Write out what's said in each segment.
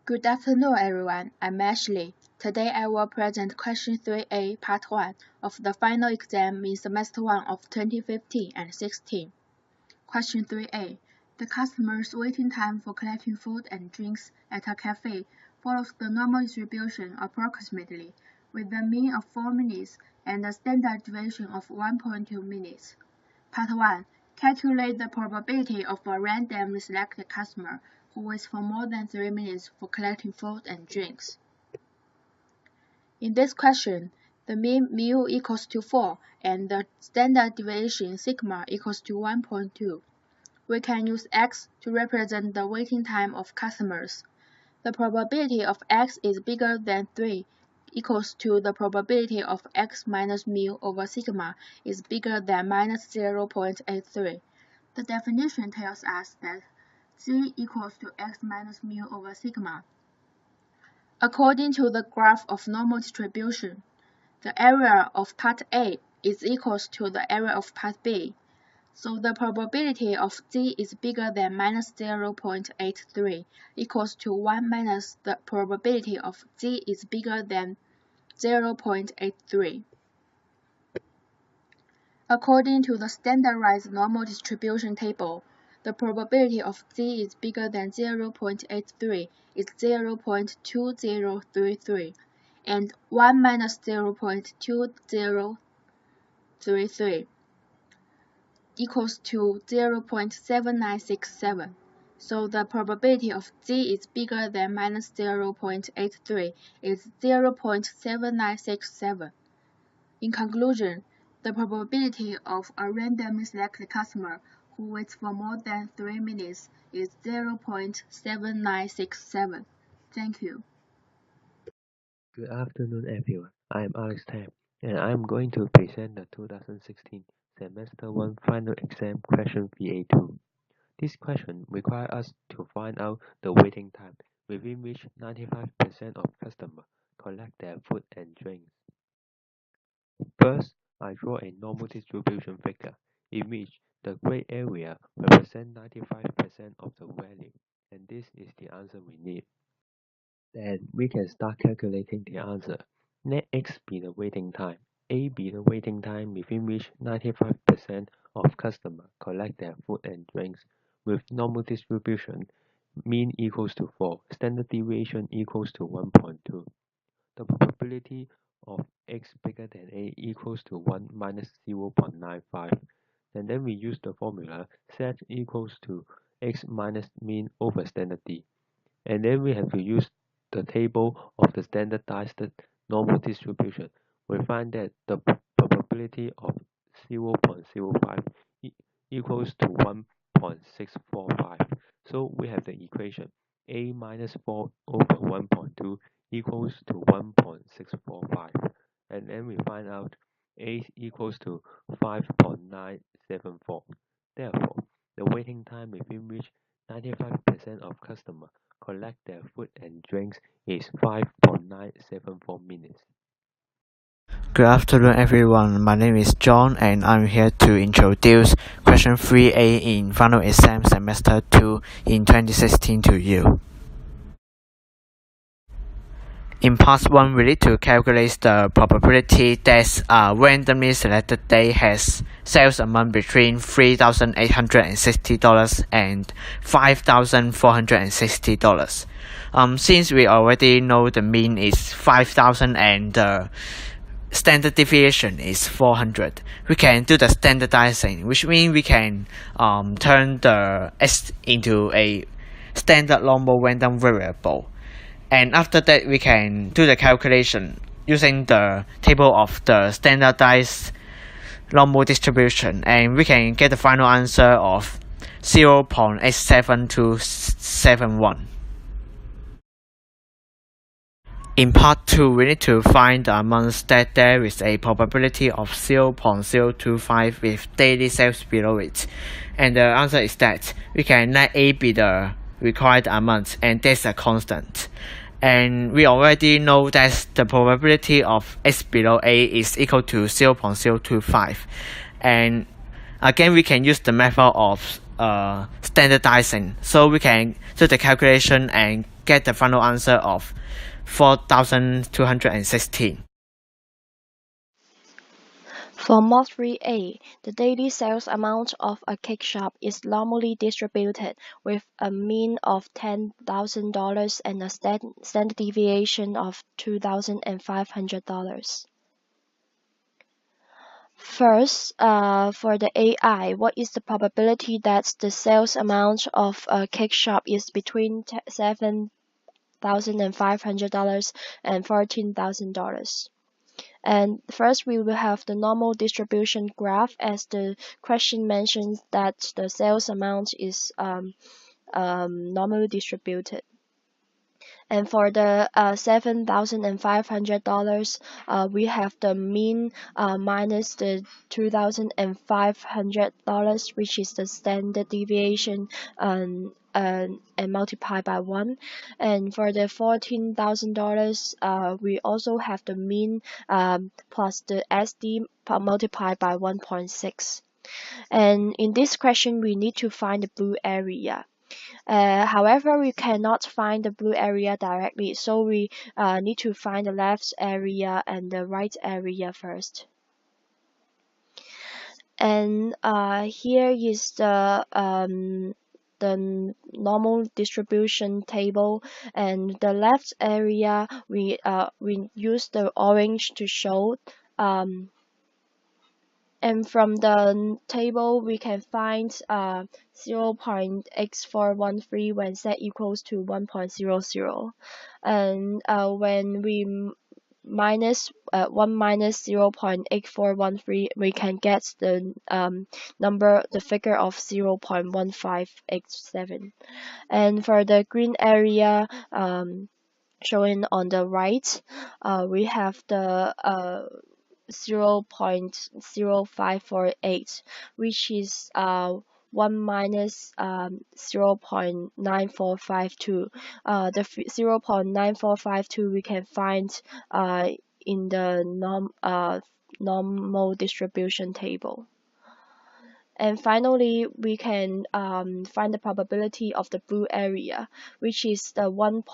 Good afternoon, everyone. I'm Ashley. Today I will present question 3A, part 1 of the final exam in semester 1 of 2015 and 16. Question 3A. The customer's waiting time for collecting food and drinks at a cafe follows the normal distribution approximately, with a mean of 4 minutes and a standard deviation of 1.2 minutes. Part 1. Calculate the probability of a randomly selected customer who waits for more than 3 minutes for collecting food and drinks. In this question, the mean mu equals to 4 and the standard deviation sigma equals to 1.2. We can use x to represent the waiting time of customers. The probability of x is bigger than 3 equals to the probability of x minus mu over sigma is bigger than minus 0.83. The definition tells us that z equals to x minus mu over sigma. According to the graph of normal distribution, the area of part A is equals to the area of part B, so the probability of z is bigger than minus 0.83 equals to 1 minus the probability of z is bigger than 0.83. According to the standardized normal distribution table, the probability of z is bigger than 0.83 is 0.2033, and 1 minus 0.2033 equals to 0.7967. So the probability of z is bigger than minus 0.83 is 0.7967. In conclusion, the probability of a randomly selected customer who waits for more than 3 minutes is 0.7967. Thank you. Good afternoon, everyone. I'm Alex Tam, and I'm going to present the 2016 Semester 1 Final Exam Question VA2. This question requires us to find out the waiting time within which 95% of customers collect their food and drinks. First, I draw a normal distribution figure in which the gray area represents 95% of the value, and this is the answer we need. Then we can start calculating the answer. Let x be the waiting time, a be the waiting time within which 95% of customers collect their food and drinks with normal distribution, mean equals to 4, standard deviation equals to 1.2. The probability of x bigger than a equals to 1 minus 0.95. And then we use the formula z equals to x minus mean over standard d. And then we have to use the table of the standardized normal distribution. We find that the probability of 0.05 equals to 1.645. So we have the equation a minus 4 over 1.2 equals to 1.645. And then we find out a equals to 5.974. Therefore, the waiting time within which 95% of customers collect their food and drinks is 5.974 minutes. Good afternoon, everyone. My name is John, and I'm here to introduce question 3A in final exam semester 2 in 2016 to you. In part 1, we need to calculate the probability that a randomly selected day has sales amount between $3,860 and $5,460. Since we already know the mean is 5,000 and the standard deviation is 400, we can do the standardizing, which means we can turn the S into a standard normal random variable. And after that, we can do the calculation using the table of the standardized normal distribution, and we can get the final answer of 0.87271. In part 2, we need to find the amounts that there is a probability of 0.025 with daily sales below it. And the answer is that we can let A be the required amount, and that's a constant. And we already know that the probability of x below a is equal to 0.025. And again, we can use the method of standardizing, so we can do the calculation and get the final answer of 4,216. For Mod 3A, the daily sales amount of a cake shop is normally distributed with a mean of $10,000 and a standard deviation of $2,500. First, for the AI, what is the probability that the sales amount of a cake shop is between $7,500 and $14,000? And first, we will have the normal distribution graph, as the question mentions that the sales amount is normally distributed. And for the $7,500, we have the mean minus the $2,500, which is the standard deviation, and multiply by 1. And for the $14,000, we also have the mean plus the SD multiplied by 1.6. And in this question, we need to find the blue area. However, we cannot find the blue area directly, so we need to find the left area and the right area first. And here is the normal distribution table, and the left area we use the orange to show. And from the table, we can find 0.x413 when z equals to 1.00. And when we minus 1 minus 0.8413, we can get the the figure of 0.1587. And for the green area showing on the right, we have the 0.0548, which is 1 minus 0.9452. The 0.9452 we can find in the normal distribution table. And finally, we can find the probability of the blue area, which is the 1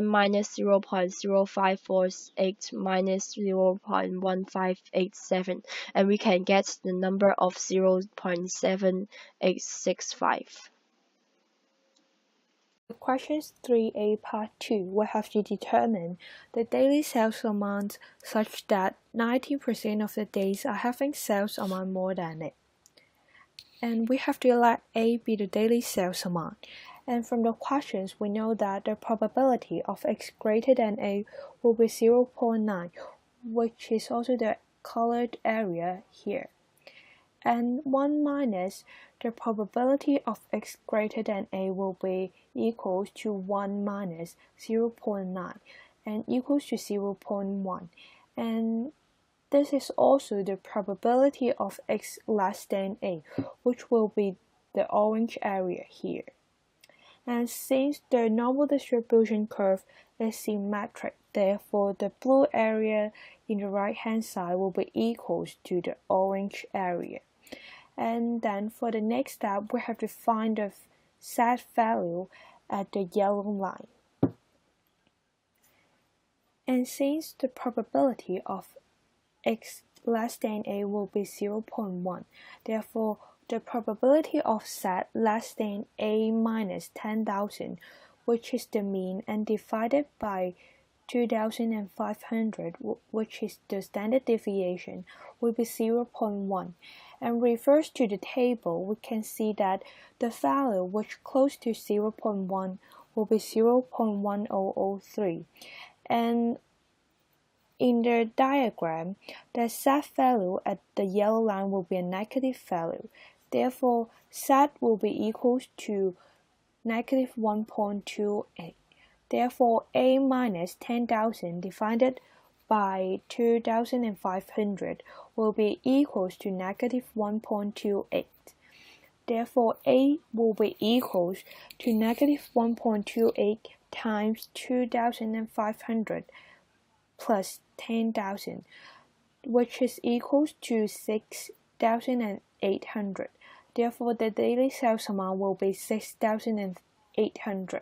minus 0.0548 minus 0.1587, and we can get the number of 0.7865. Questions 3A Part 2 will have to determine the daily sales amount such that 90% of the days are having sales amount more than it. And we have to let A be the daily sales amount. And from the questions, we know that the probability of X greater than A will be 0.9, which is also the colored area here. And 1 minus the probability of X greater than A will be equals to 1 minus 0.9 and equals to 0.1. And this is also the probability of X less than A, which will be the orange area here. And since the normal distribution curve is symmetric, therefore the blue area in the right hand side will be equals to the orange area. And then for the next step, we have to find the Z value at the yellow line. And since the probability of X less than A will be 0.1, therefore the probability of Z less than A minus 10,000, which is the mean, and divided by 2,500, which is the standard deviation, will be 0.1. And refers to the table, we can see that the value which close to 0.1 will be 0.1003. And in the diagram, the Z value at the yellow line will be a negative value. Therefore, Z will be equals to negative 1.28. Therefore, A minus 10,000 divided by 2,500 will be equals to negative 1.28. Therefore, A will be equals to negative 1.28 times 2,500 plus 10,000, which is equals to 6,800. Therefore, the daily sales amount will be 6,800.